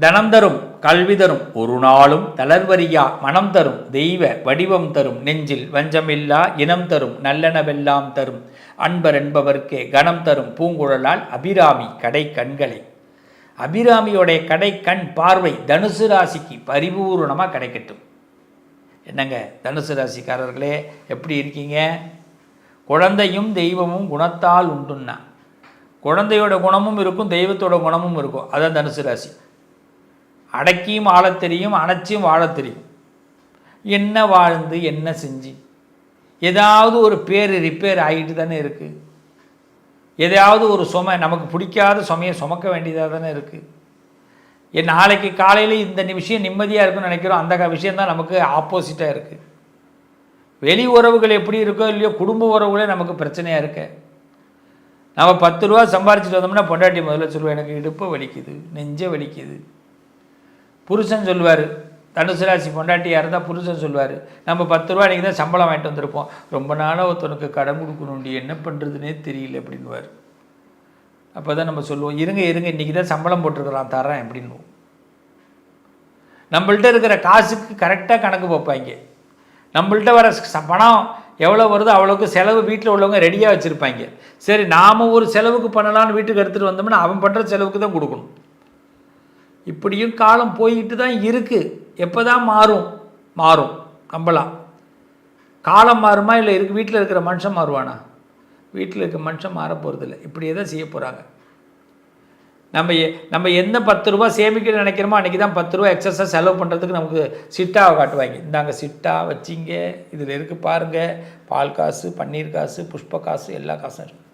தனம் தரும் கல்வி தரும் ஒரு நாளும் தளர்வரியா மனம் தரும் தெய்வ வடிவம் தரும் நெஞ்சில் வஞ்சமில்லா இனம் தரும் நல்லனவெல்லாம் தரும் அன்பர் என்பவர்க்கே கணம் தரும் பூங்குழலால் அபிராமி கடை கண்களை. அபிராமியோடைய கடை கண் பார்வை தனுசு ராசிக்கு பரிபூர்ணமாக கிடைக்கட்டும். என்னங்க தனுசு ராசிக்காரர்களே, எப்படி இருக்கீங்க? குழந்தையும் தெய்வமும் குணத்தால் உண்டுன்னா, குழந்தையோட குணமும் இருக்கும், தெய்வத்தோட குணமும் இருக்கும். அதான் தனுசு ராசி. அடக்கியும் ஆளத் தெரியும், அணைச்சியும் வாழத் தெரியும். என்ன வாழ்ந்து என்ன செஞ்சு ஏதாவது ஒரு பேர் ரிப்பேர் ஆகிட்டு தானே இருக்குது. எதையாவது ஒரு சுமை, நமக்கு பிடிக்காத சுமையை சுமக்க வேண்டியதாக தானே இருக்குது. நாளைக்கு காலையில் இந்த விஷயம் நிம்மதியாக இருக்குன்னு நினைக்கிறோம், அந்த விஷயந்தான் நமக்கு ஆப்போசிட்டாக இருக்குது. வெளி உறவுகள் எப்படி இருக்கோ இல்லையோ, குடும்ப உறவுகளே நமக்கு பிரச்சனையாக இருக்கு. நம்ம 10 ரூபா சம்பாரிச்சிட்டு வந்தோம்னா பொண்டாட்டி முதல்ல சொல்லுவோம், எனக்கு இடுப்பு வலிக்குது, நெஞ்ச வலிக்குது. புருஷன் சொல்லுவார், தனுசு ராசி பொண்டாட்டியாக இருந்தால் புருஷன் சொல்லுவார், நம்ம 10 ரூபா இன்றைக்கி தான் சம்பளம் வாங்கிட்டு வந்திருப்போம், ரொம்ப நாளாக ஒருத்தனுக்கு கடன் கொடுக்கணுண்டி, என்ன பண்ணுறதுனே தெரியல அப்படின்வார். அப்போ தான் நம்ம சொல்லுவோம், இருங்க இன்றைக்கி தான் சம்பளம் போட்டிருக்கிறான் தரேன் அப்படின்வோம். நம்மள்கிட்ட இருக்கிற காசுக்கு கரெக்டாக கணக்கு பார்ப்பாங்க. நம்மள்கிட்ட வர பணம் எவ்வளோ வருதோ அவ்வளோக்கு செலவு வீட்டில் உள்ளவங்க ரெடியாக வச்சுருப்பாங்க. சரி, நாம் ஒரு செலவுக்கு பண்ணலான்னு வீட்டுக்கு எடுத்துகிட்டு வந்தோம்னா அவன் பண்ணுற செலவுக்கு தான் கொடுக்கணும். இப்படியும் காலம் போய்கிட்டு தான் இருக்குது. எப்போ தான் மாறும் நம்பலாம். காலம் மாறுமா இல்லை வீட்டில் இருக்கிற மனுஷன் மாறுவானா? வீட்டில் இருக்கிற மனுஷன் மாற போகிறதில்ல. இப்படியே தான் செய்ய போகிறாங்க. நம்ம எந்த 10 ரூபா சேமிக்கணும்னு நினைக்கிறோமோ அன்றைக்கி தான் 10 ரூபா எக்ஸஸாக செலவு பண்ணுறதுக்கு நமக்கு சிட்டாவை காட்டுவாங்க. இந்தாங்க சிட்டா வச்சிங்க, இதில் இருக்குது பாருங்கள், பால் காசு, பன்னீர் காசு, புஷ்ப காசு, எல்லா காசும் இருக்குது.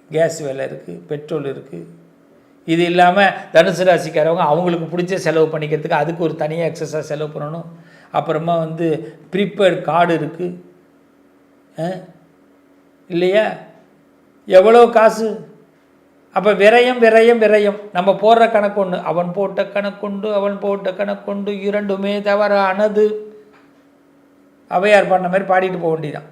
கேஸ் விலை இருக்குது, பெட்ரோல் இருக்குது. இது இல்லாமல் தனுசு ராசிக்காரவங்க அவங்களுக்கு பிடிச்ச செலவு பண்ணிக்கிறதுக்கு அதுக்கு ஒரு தனியாக எக்ஸஸாக செலவு பண்ணணும். அப்புறமா ப்ரீபெய்டு கார்டு இருக்குது இல்லையா, எவ்வளோ காசு. அப்போ விரயம் நம்ம போடுற கணக்கு ஒன்று, அவன் போட்ட கணக்குண்டு இரண்டுமே தவறானது. அவையார் பண்ண மாதிரி பாடிட்டு போக வேண்டியதான்.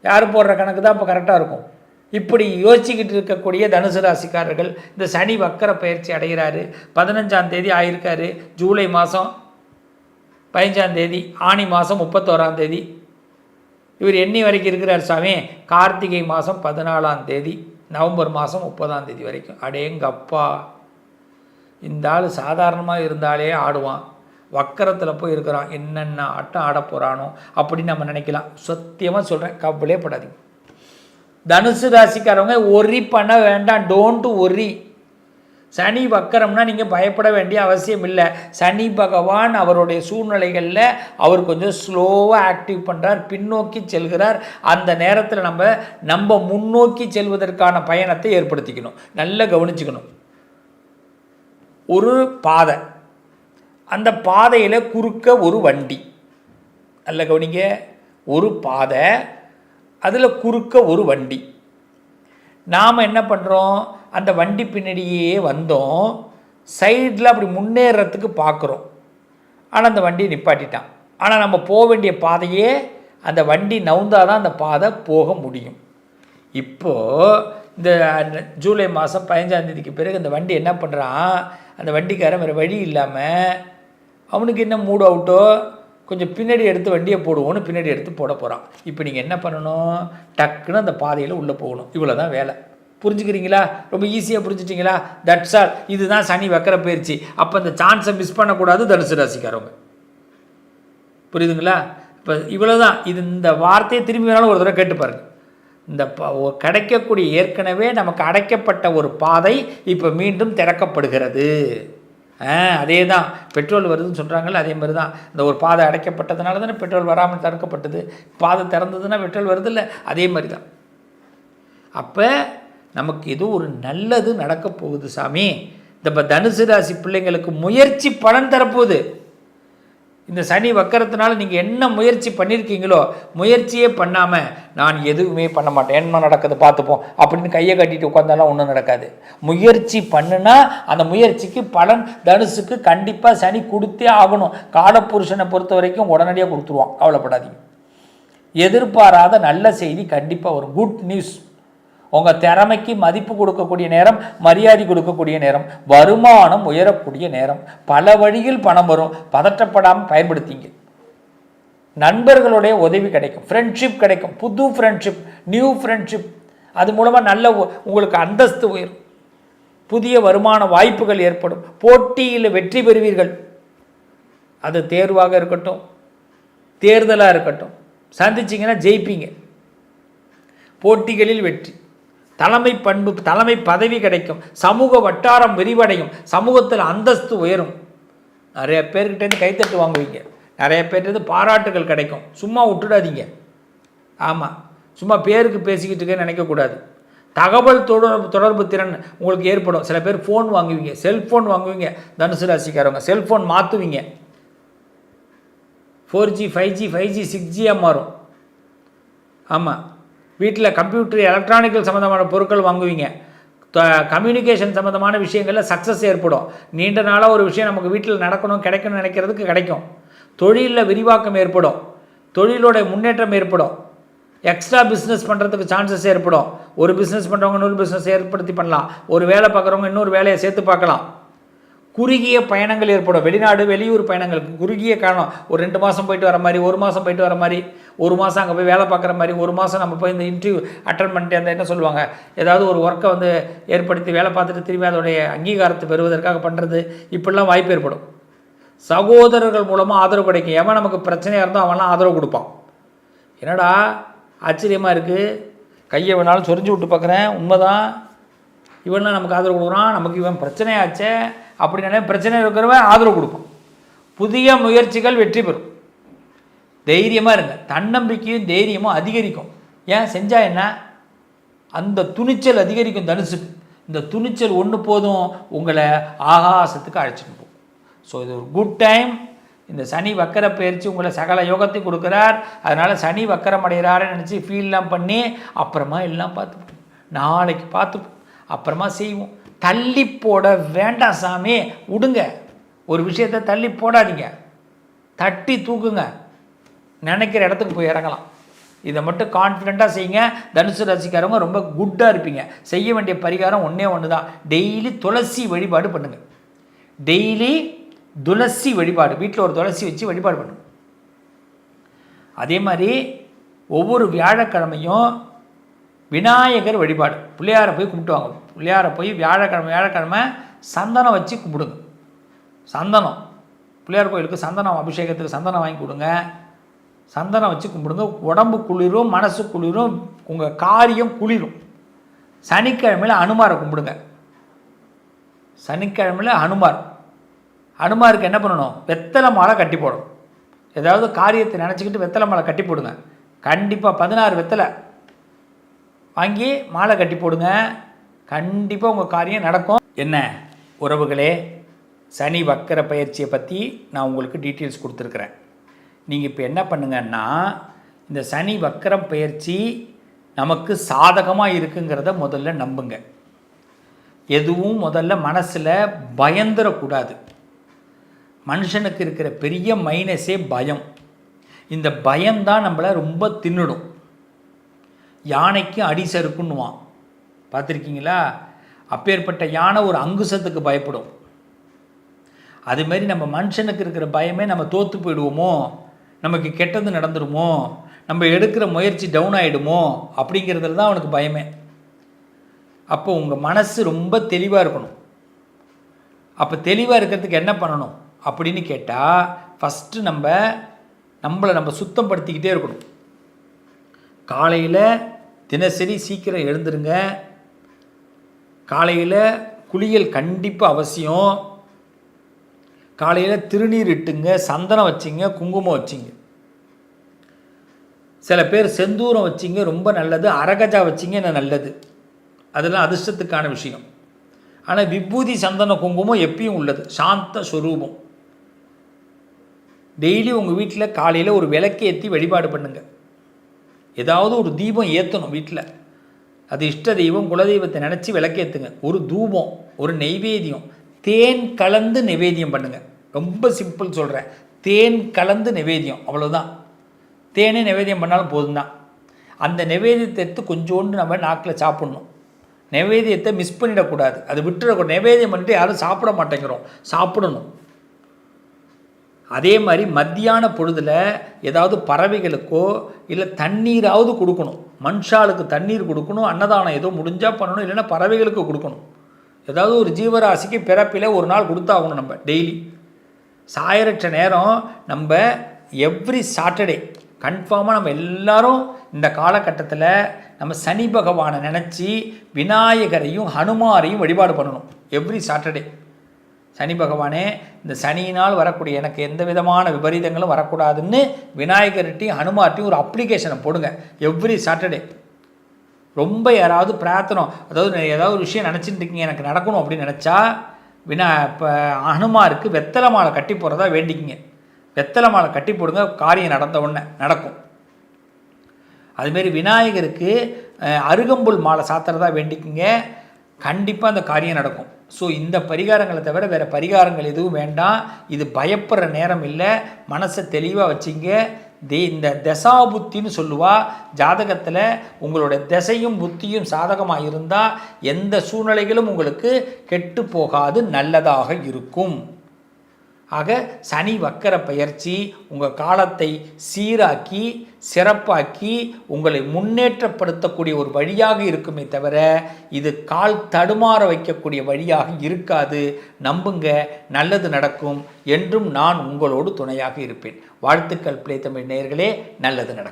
யார் போடுற கணக்கு தான் இப்போ கரெக்டாக இருக்கும். இப்படி யோசிச்சுக்கிட்டு இருக்கக்கூடிய தனுசு ராசிக்காரர்கள் இந்த சனி வக்கர பயிற்சி அடைகிறாரு. 15ஆம் தேதி ஆயிருக்காரு, ஜூலை மாதம் 15ஆம் தேதி, ஆனி மாதம் 31ஆம் தேதி. இவர் எண்ணி வரைக்கும் இருக்கிறார் சாமி. கார்த்திகை மாதம் 14ஆம் தேதி, நவம்பர் மாதம் 30ஆம் தேதி வரைக்கும். அடேங்கப்பா, இந்த ஆள் சாதாரணமாக இருந்தாலே ஆடுவான், வக்கரத்தில் போய் இருக்கிறான், என்னென்ன ஆட்டம் ஆட போகிறானோ அப்படின்னு நம்ம நினைக்கலாம். சத்தியமாக சொல்கிறேன், கவலையே படாதீங்க. தனுசு ராசிக்காரவங்க ஒரி பண்ண வேண்டாம், டோன்ட் ஒரி. சனி வக்கரம்னா நீங்கள் பயப்பட வேண்டிய அவசியம் இல்லை. சனி பகவான் அவருடைய சூழ்நிலைகளில் அவர் கொஞ்சம் ஸ்லோவாக ஆக்டிவ் பண்ணுறார், பின்னோக்கி செல்கிறார். அந்த நேரத்தில் நம்ம முன்னோக்கி செல்வதற்கான பயணத்தை ஏற்படுத்திக்கணும். நல்லா கவனிச்சுக்கணும். ஒரு பாதை, அந்த பாதையில் குறுக்க ஒரு வண்டி. நல்ல கவனிங்க, ஒரு பாதை, அதில் குறுக்க ஒரு வண்டி. நாம் என்ன பண்ணுறோம், அந்த வண்டி பின்னாடியே வந்தோம், சைடில் அப்படி முன்னேறத்துக்கு பார்க்குறோம். ஆனால் அந்த வண்டியை நிப்பாட்டிட்டான். ஆனால் நம்ம போக வேண்டிய பாதையே அந்த வண்டி நவுந்தால் தான் அந்த பாதை போக முடியும். இப்போது இந்த ஜூலை மாதம் 15ஆம் தேதிக்கு பிறகு அந்த வண்டி என்ன பண்ணுறான், அந்த வண்டிக்காரன் வேறு வழி இல்லாமல் அவனுக்கு என்ன மூட் அவுட்டோ, கொஞ்சம் பின்னாடி எடுத்து வண்டியை போடுவோன்னு பின்னாடி எடுத்து போட போகிறான். இப்போ நீங்கள் என்ன பண்ணணும், டக்குன்னு அந்த பாதையில் உள்ளே போகணும். இவ்வளோ தான் வேலை. புரிஞ்சுக்கிறீங்களா? ரொம்ப ஈஸியாக புரிஞ்சுட்டிங்களா? That's all. இதுதான் சனி வக்கர பயிற்சி. அப்போ அந்த சான்ஸை மிஸ் பண்ணக்கூடாது தனுசு ராசிக்காரவங்க. புரியுதுங்களா? இப்போ இவ்வளோ தான். இந்த வார்த்தையை திரும்பி வேணாலும் ஒரு தடவை கேட்டு பாருங்கள். இந்த கிடைக்கக்கூடிய ஏற்கனவே நமக்கு அடைக்கப்பட்ட ஒரு பாதை இப்போ மீண்டும் திறக்கப்படுகிறது. அதே தான் பெட்ரோல் வருதுன்னு சொல்கிறாங்கல்ல, அதே மாதிரி தான். இந்த ஒரு பாதை அடைக்கப்பட்டதுனால தானே பெட்ரோல் வராமல் தடுக்கப்பட்டது. பாதை திறந்ததுன்னா பெட்ரோல் வருது இல்லை, அதே மாதிரி தான். அப்போ நமக்கு ஏதோ ஒரு நல்லது நடக்க போகுது சாமி. இந்த தனுசு ராசி பிள்ளைங்களுக்கு முயற்சி பலன் தரப்போகுது. இந்த சனி வக்கரத்தினால நீங்கள் என்ன முயற்சி பண்ணியிருக்கீங்களோ, முயற்சியே பண்ணாமல் நான் எதுவுமே பண்ண மாட்டேன், என்ன நடக்குது பார்த்துப்போம் அப்படின்னு கையை கட்டிட்டு உட்காந்தாலும் ஒன்றும் நடக்காது. முயற்சி பண்ணுனா அந்த முயற்சிக்கு பலன் தனுசுக்கு கண்டிப்பாக சனி கொடுத்தே ஆகணும். காலப்புருஷனை பொறுத்த வரைக்கும் உடனடியாக கொடுத்துருவான், கவலைப்படாதீங்க. எதிர்பாராத நல்ல செய்தி கண்டிப்பாக வரும். Good news. உங்கள் திறமைக்கு மதிப்பு கொடுக்கக்கூடிய நேரம், மரியாதை கொடுக்கக்கூடிய நேரம், வருமானம் உயரக்கூடிய நேரம், பல வழியில் பணம் வரும். பதற்றப்படாமல் பயன்படுத்திங்க. நண்பர்களுடைய உதவி கிடைக்கும், ஃப்ரெண்ட்ஷிப் கிடைக்கும், புது ஃப்ரெண்ட்ஷிப், நியூ ஃப்ரெண்ட்ஷிப். அது மூலமாக நல்ல உங்களுக்கு அந்தஸ்து உயரும், புதிய வருமான வாய்ப்புகள் ஏற்படும், போட்டியில் வெற்றி பெறுவீர்கள். அது தேர்வாக இருக்கட்டும், தேர்தலாக இருக்கட்டும், சந்திச்சிங்கன்னா ஜெயிப்பீங்க. போட்டிகளில் வெற்றி, தலைமை பண்பு, தலைமை பதவி கிடைக்கும், சமூக வட்டாரம் விரிவடையும், சமூகத்தில் அந்தஸ்து உயரும். நிறைய பேர்கிட்டேருந்து கைத்தட்டு வாங்குவீங்க, நிறைய பேர்கிட்ட பாராட்டுகள் கிடைக்கும். சும்மா விட்டுடாதீங்க. ஆமாம், சும்மா பேருக்கு பேசிக்கிட்டு இருக்கேன்னு நினைக்கக்கூடாது. தகவல் தொடர்பு திறன் உங்களுக்கு ஏற்படும். சில பேர் ஃபோன் வாங்குவீங்க, செல்ஃபோன் வாங்குவீங்க. தனுசு ராசிக்காரவங்க செல்ஃபோன் மாற்றுவீங்க. 4G 5G 5G 6Gயாக மாறும். ஆமாம், வீட்டில் கம்ப்யூட்டர் எலக்ட்ரானிக்கல் சம்மந்தமான பொருட்கள் வாங்குவீங்க. கம்யூனிகேஷன் சம்மந்தமான விஷயங்களில் சக்ஸஸ் ஏற்படும். நீண்ட நாளாக ஒரு விஷயம் நமக்கு வீட்டில் நடக்கணும், கிடைக்கணும்னு நினைக்கிறதுக்கு கிடைக்கும். தொழிலில் விரிவாக்கம் ஏற்படும், தொழிலோட முன்னேற்றம் ஏற்படும். எக்ஸ்ட்ரா பிஸ்னஸ் பண்ணுறதுக்கு சான்சஸ் ஏற்படும். ஒரு பிஸ்னஸ் பண்ணுறவங்க இன்னொரு பிஸ்னஸ் ஏற்படுத்தி பண்ணலாம். ஒரு வேலை பார்க்குறவங்க இன்னொரு வேலையை சேர்த்து பார்க்கலாம். குறுகிய பயணங்கள் ஏற்படும். வெளிநாடு வெளியூர் பயணங்களுக்கு குறுகிய காரணம். ஒரு 2 மாதம் போயிட்டு வர மாதிரி, 1 மாதம் போயிட்டு வர மாதிரி, 1 மாதம் அங்கே போய் வேலை பார்க்குற மாதிரி, 1 மாதம் நம்ம போய் இந்த இன்டர்வியூ அட்டன் பண்ணிட்டு அந்த என்ன சொல்லுவாங்க, ஏதாவது ஒரு ஒர்க்கை வந்து ஏற்படுத்தி வேலை பார்த்துட்டு திரும்பி அதோடைய அங்கீகாரத்தை பெறுவதற்காக பண்ணுறது, இப்படிலாம் வாய்ப்பு ஏற்படும். சகோதரர்கள் மூலமாக ஆதரவு கிடைக்கும். எவன் நமக்கு பிரச்சனையாக இருந்தால் அவன்லாம் ஆதரவு கொடுப்பான். என்னடா ஆச்சரியமாக இருக்குது, கையை வேணாலும் சொரிஞ்சு விட்டு பார்க்குறேன், உண்மைதான், இவன்லாம் நமக்கு ஆதரவு கொடுக்குறான், நமக்கு இவன் பிரச்சனையாச்சே அப்படின்னா பிரச்சனை இருக்கிறவன் ஆதரவு கொடுக்கும். புதிய முயற்சிகள் வெற்றி பெறும். தைரியமாக இருங்க. தன்னம்பிக்கையும் தைரியமும் அதிகரிக்கும். ஏன் செஞ்சால் என்ன, அந்த துணிச்சல் அதிகரிக்கும். தனுசுக்கு இந்த துணிச்சல் ஒன்று போதும், உங்களை ஆகாசத்துக்கு அழைச்சிட்டு போகும். ஸோ இது ஒரு குட் டைம். இந்த சனி வக்கர பயிற்சி உங்களை சகல யோகத்தை கொடுக்குறார். அதனால் சனி வக்கரம் அடைகிறாருன்னு நினச்சி ஃபீல்லாம் பண்ணி அப்புறமா எல்லாம் பார்த்துப்போம், நாளைக்கு பார்த்துப்போம், அப்புறமா செய்வோம். தள்ளி போட வேண்டாம் சாமி, விடுங்க. ஒரு விஷயத்தை தள்ளி போடாதீங்க, தட்டி தூக்குங்க, நினைக்கிற இடத்துக்கு போய் இறங்கலாம். இதை மட்டும் கான்ஃபிடெண்ட்டாக செய்யுங்க. தனுசு ராசிக்காரவங்க ரொம்ப குட்டாக இருப்பீங்க. செய்ய வேண்டிய பரிகாரம் ஒன்று தான், டெய்லி துளசி வழிபாடு பண்ணுங்கள். டெய்லி துளசி வழிபாடு, வீட்டில் ஒரு துளசி வச்சு வழிபாடு பண்ணுங்க. அதே மாதிரி ஒவ்வொரு வியாழக்கிழமையும் விநாயகர் வழிபாடு, பிள்ளையாரை போய் கும்பிட்டுவாங்க. பிள்ளையாரை போய் வியாழக்கிழமை சந்தனம் வச்சு கும்பிடுங்க. சந்தனம், பிள்ளையார் கோயிலுக்கு சந்தனம், அபிஷேகத்துக்கு சந்தனம் வாங்கி கொடுங்க. சந்தனம் வச்சு கும்பிடுங்க. உடம்பு குளிரும், மனசு குளிரும், உங்கள் காரியம் குளிரும். சனிக்கிழமையில் அனுமாரை கும்பிடுங்க. சனிக்கிழமையில் அனுமாருக்கு என்ன பண்ணணும், வெத்தலை மாலை கட்டி போடணும். ஏதாவது காரியத்தை நினச்சிக்கிட்டு வெத்தலை மாலை கட்டி போடுங்க. கண்டிப்பாக 16 வெத்தலை வாங்கி மாலை கட்டி போடுங்க. கண்டிப்பாக உங்கள் காரியம் நடக்கும். என்ன உறவுகளே, சனி வக்கர பயிற்சியை பற்றி நான் உங்களுக்கு டீட்டெயில்ஸ் கொடுத்துருக்குறேன். நீங்கள் இப்போ என்ன பண்ணுங்கன்னா, இந்த சனி வக்கரம் பயிற்சி நமக்கு சாதகமாக இருக்குங்கிறத முதல்ல நம்புங்க. எதுவும் முதல்ல மனசில் பயந்துடக்கூடாது. மனுஷனுக்கு இருக்கிற பெரிய மைனஸே பயம். இந்த பயம்தான் நம்மளை ரொம்ப தின்னுடும். யானைக்கு அடி சறுக்குன்னுவான், பார்த்துருக்கீங்களா? அப்பேற்பட்ட யானை ஒரு அங்குசத்துக்கு பயப்படும். அதுமாரி நம்ம மனுஷனுக்கு இருக்கிற பயமே, நம்ம தோற்று போயிடுவோமோ, நமக்கு கெட்டது நடந்துடுமோ, நம்ம எடுக்கிற முயற்சி டவுன் ஆகிடுமோ அப்படிங்கிறதுல தான் அவனுக்கு பயமே. அப்போ உங்கள் மனசு ரொம்ப தெளிவாக இருக்கணும். அப்போ தெளிவாக இருக்கிறதுக்கு என்ன பண்ணணும் அப்படின்னு கேட்டால், ஃபஸ்ட்டு நம்மளை சுத்தம் படுத்திக்கிட்டே இருக்கணும். காலையில் தினசரி சீக்கிரம் எழுந்துருங்க. காலையில் குளியல் கண்டிப்பாக அவசியம். காலையில் திருநீர் இட்டுங்க, சந்தனம் வச்சிங்க, குங்குமம் வச்சிங்க. சில பேர் செந்தூரம் வச்சிங்க, ரொம்ப நல்லது. அரகஜா வச்சிங்க, என்ன நல்லது. அதெல்லாம் அதிர்ஷ்டத்துக்கான விஷயம். ஆனால் விபூதி சந்தன குங்குமம் எப்பயும் உள்ளது, சாந்த ஸ்வரூபம். டெய்லி உங்கள் வீட்டில் காலையில் ஒரு விளக்கு ஏற்றி வழிபாடு பண்ணுங்கள். ஏதாவது ஒரு தீபம் ஏற்றணும் வீட்டில். அது இஷ்ட தெய்வம், குலதெய்வத்தை நினச்சி விளக்கேற்றுங்க. ஒரு தூபம், ஒரு நெய்வேத்தியம், தேன் கலந்து நைவேத்தியம் பண்ணுங்கள். ரொம்ப சிம்பிள் சொல்கிறேன், தேன் கலந்து நைவேத்தியம், அவ்வளோதான். தேனே நைவேத்தியம் பண்ணாலும் போதும் தான். அந்த நைவேத்தியத்தை எடுத்து கொஞ்சோண்டு நம்ம நாக்கில் சாப்பிட்ணும். நைவேத்தியத்தை மிஸ் பண்ணிடக்கூடாது, அது விட்டுறக்கூடாது. நைவேத்தியம் பண்ணிட்டு யாரும் சாப்பிட மாட்டேங்கிறோம், சாப்பிடணும். அதே மாதிரி மத்தியான பொழுதில் ஏதாவது பறவைகளுக்கோ இல்லை தண்ணீராவது கொடுக்கணும். மனுஷாளுக்கு தண்ணீர் கொடுக்கணும், அன்னதானம் ஏதோ முடிஞ்சால் பண்ணணும், இல்லைன்னா பறவைகளுக்கு கொடுக்கணும். ஏதாவது ஒரு ஜீவராசிக்கு பிறப்பில் ஒரு நாள் கொடுத்தாகணும். நம்ம டெய்லி சாயரற்ற நேரம் நம்ம எவ்ரி சாட்டர்டே கன்ஃபார்மாக நம்ம எல்லாரும் இந்த காலகட்டத்தில் நம்ம சனி பகவானை நினச்சி விநாயகரையும் ஹனுமாரையும் வழிபாடு பண்ணணும். எவ்ரி சாட்டர்டே சனி பகவானே, இந்த சனியினால் வரக்கூடிய எனக்கு எந்த விதமான விபரீதங்களும் வரக்கூடாதுன்னு விநாயகர்கிட்டையும் ஹனுமார்ட்டையும் ஒரு அப்ளிகேஷனை போடுங்க எவ்ரி சாட்டர்டே. ரொம்ப யாராவது பிரார்த்தனை, அதாவது ஏதாவது ஒரு விஷயம் நினச்சிட்டு இருக்கீங்க எனக்கு நடக்கணும் அப்படின்னு நினச்சா இப்போ ஹனுமாருக்கு வெத்தலை மாலை கட்டி போடுறதா வேண்டிக்கிங்க. வெத்தலை மாலை கட்டி போடுங்க, காரியம் நடந்த உடனே நடக்கும். அதுமாரி விநாயகருக்கு அருகம்புல் மாலை சாத்துறதா வேண்டிக்கிங்க, கண்டிப்பாக அந்த காரியம் நடக்கும். ஸோ இந்த பரிகாரங்களை தவிர வேறு பரிகாரங்கள் எதுவும் வேண்டாம். இது பயப்படுற நேரம் இல்லை, மனசை தெளிவாக வச்சிங்க. இந்த தசா புத்தின்னு சொல்லுவா. ஜாதகத்தில் உங்களோட திசையும் புத்தியும் சாதகமாக இருந்தால் எந்த சூழ்நிலைகளும் உங்களுக்கு கெட்டு போகாது, நல்லதாக இருக்கும். ஆக சனி வக்கர பயிற்சி உங்கள் காலத்தை சீராக்கி சிறப்பாக்கி உங்களை முன்னேற்றப்படுத்தக்கூடிய ஒரு வழியாக இருக்குமே தவிர இது கால் தடுமாற வைக்கக்கூடிய வழியாக இருக்காது. நம்புங்க, நல்லது நடக்கும். என்றும் நான் உங்களோடு துணையாக இருப்பேன். வாழ்த்துக்கள் பிளே தமிழ் நேயர்களே, நல்லது நடக்கும்.